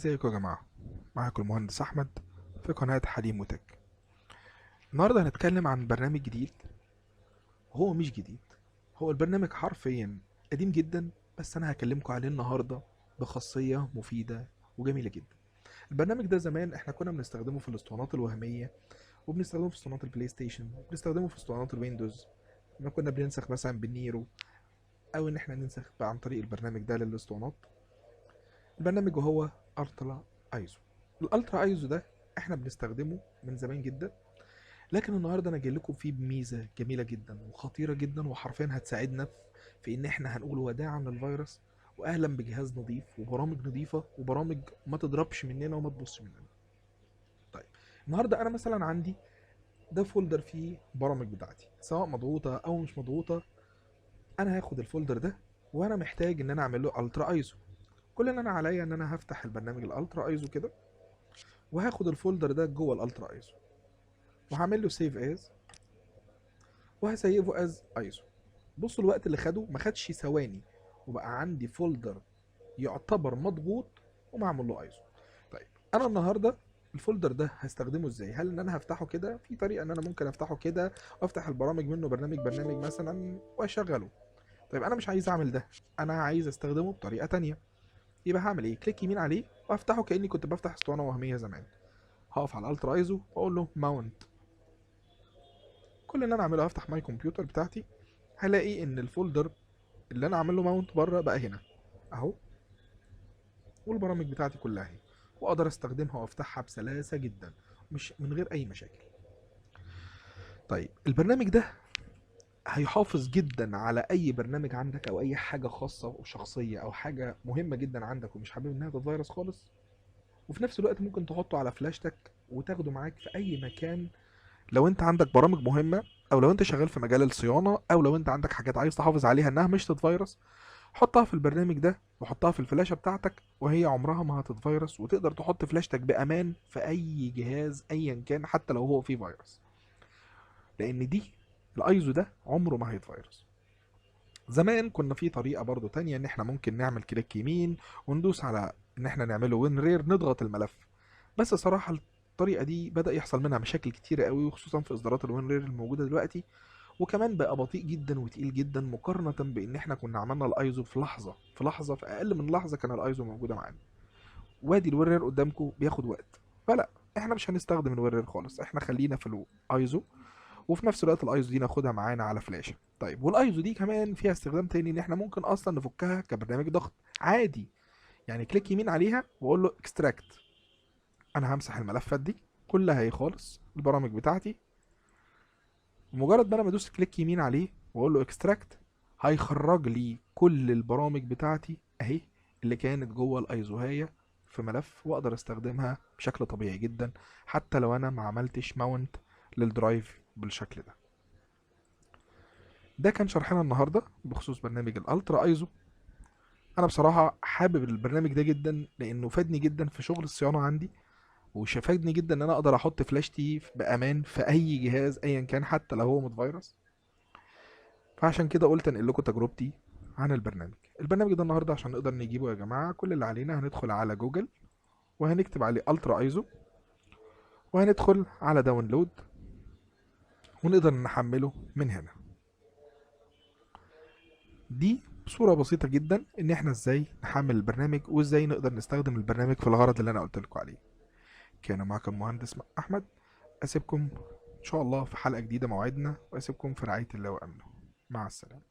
ازيكم يا جماعة؟ معاكم المهندس أحمد في قناة حليم وتك. النهاردة هنتكلم عن برنامج جديد. هو مش جديد، هو البرنامج حرفيا قديم جدا، بس أنا هكلمكم عليه النهاردة بخاصية مفيدة وجميلة جدا. البرنامج ده زمان احنا كنا بنستخدمه في الاسطوانات الوهمية، وبنستخدمه في اسطوانات البلاي ستيشن، وبنستخدمه في اسطوانات الويندوز لما كنا بننسخ مثلا بالنيرو، أو إن احنا ننسخ عن طريق البرنامج ده للاسطوانات. البرنامج هو الترا ايزو. الالترا ايزو ده احنا بنستخدمه من زمان جدا، لكن النهارده انا جاي لكم فيه بميزه جميله جدا وخطيره جدا، وحرفيا هتساعدنا في ان احنا هنقول وداعا للفيروس واهلا بجهاز نظيف وبرامج نظيفه وبرامج ما تضربش مننا وما تبصش مننا. طيب، النهارده انا مثلا عندي ده فولدر فيه برامج بتاعتي سواء مضغوطه او مش مضغوطه. انا هاخد الفولدر ده وانا محتاج ان انا اعمل له الترا ايزو. كل اللي انا عليا ان انا هفتح البرنامج الالترا ايزو كده، وهاخد الفولدر ده جوه الالترا ايزو، وهعمل له سيف از، وهسيفه از ايزو. بصوا الوقت اللي خده، ما خدش ثواني وبقى عندي فولدر يعتبر مضغوط ومعمول له ايزو. طيب، انا النهارده الفولدر ده هستخدمه ازاي؟ هل ان انا هفتحه كده؟ في طريقه ان انا ممكن افتحه كده وافتح البرامج منه برنامج مثلا واشغله. طيب انا مش عايز اعمل ده، انا عايز استخدمه بطريقه تانية. يبقى هعمل ايه؟ كليك يمين عليه وافتحه كاني كنت بفتح اسطوانه وهميه زمان. هقف على الالترا ايزو واقول له ماونت. كل اللي انا اعمله هفتح ماي كمبيوتر بتاعتي، هلاقي ان الفولدر اللي انا عامل له ماونت بره بقى هنا اهو، والبرامج بتاعتي كلها اهي، واقدر استخدمها وافتحها بسلاسه جدا مش من غير اي مشاكل. طيب، البرنامج ده هيحافظ جدا على اي برنامج عندك او اي حاجه خاصه وشخصيه او حاجه مهمه جدا عندك ومش حابب انها تتفيروس خالص. وفي نفس الوقت ممكن تحطه على فلاشتك وتاخده معاك في اي مكان، لو انت عندك برامج مهمه، او لو انت شغال في مجال الصيانه، او لو انت عندك حاجات عايز تحافظ عليها انها مش تتفيروس. حطها في البرنامج ده وحطها في الفلاشه بتاعتك وهي عمرها ما هتتفيروس، وتقدر تحط فلاشتك بامان في اي جهاز ايا كان حتى لو هو فيه فيروس، لان دي الايزو ده عمره ما هيتفيروس. زمان كنا في طريقه برضو تانية ان احنا ممكن نعمل كليك يمين وندوس على ان احنا نعمله وين رير نضغط الملف، بس صراحه الطريقه دي بدا يحصل منها مشاكل كتيره قوي، وخصوصا في اصدارات الوين رير الموجوده دلوقتي. وكمان بقى بطيء جدا وتقيل جدا مقارنة بان احنا كنا عملنا الايزو في لحظة، في اقل من لحظة كان الايزو موجودة معانا. وادي الورير قدامكم بياخد وقت، فلا، احنا مش هنستخدم الورير خالص، احنا خلينا في الايزو. وفي نفس الوقت الايزو دي ناخدها معانا على فلاشة. طيب، والايزو دي كمان فيها استخدام تاني، ان احنا ممكن اصلا نفكها كبرنامج ضغط عادي. يعني كليك يمين عليها واقول له اكستراكت. انا همسح الملفات دي كلها اهي خالص، البرامج بتاعتي. ومجرد ما انا بدوس كليك يمين عليه واقول له اكستراكت، هيخرج لي كل البرامج بتاعتي اهي اللي كانت جوه الايزوهايه في ملف، واقدر استخدمها بشكل طبيعي جدا حتى لو انا ما عملتش ماونت للدرايف بالشكل ده. ده كان شرحنا النهارده بخصوص برنامج الالترا ايزو. انا بصراحه حابب البرنامج ده جدا لانه فادني جدا في شغل الصيانه عندي، وشفادني جدا ان انا اقدر احط فلاشتي بامان في اي جهاز ايا كان حتى لو هو متفيروس. فعشان كده قلت انقل لكم تجربتي عن البرنامج ده النهارده. عشان نقدر نجيبه يا جماعه، كل اللي علينا هندخل على جوجل وهنكتب عليه الترا ايزو، وهندخل على داونلود ونقدر نحمله من هنا. دي صورة بسيطة جدا ان احنا ازاي نحمل البرنامج وازاي نقدر نستخدم البرنامج في الغرض اللي انا قلت لكم عليه. كان معكم مهندس احمد. اسيبكم ان شاء الله في حلقة جديدة موعدنا، واسيبكم في رعاية الله وامنه. مع السلامة.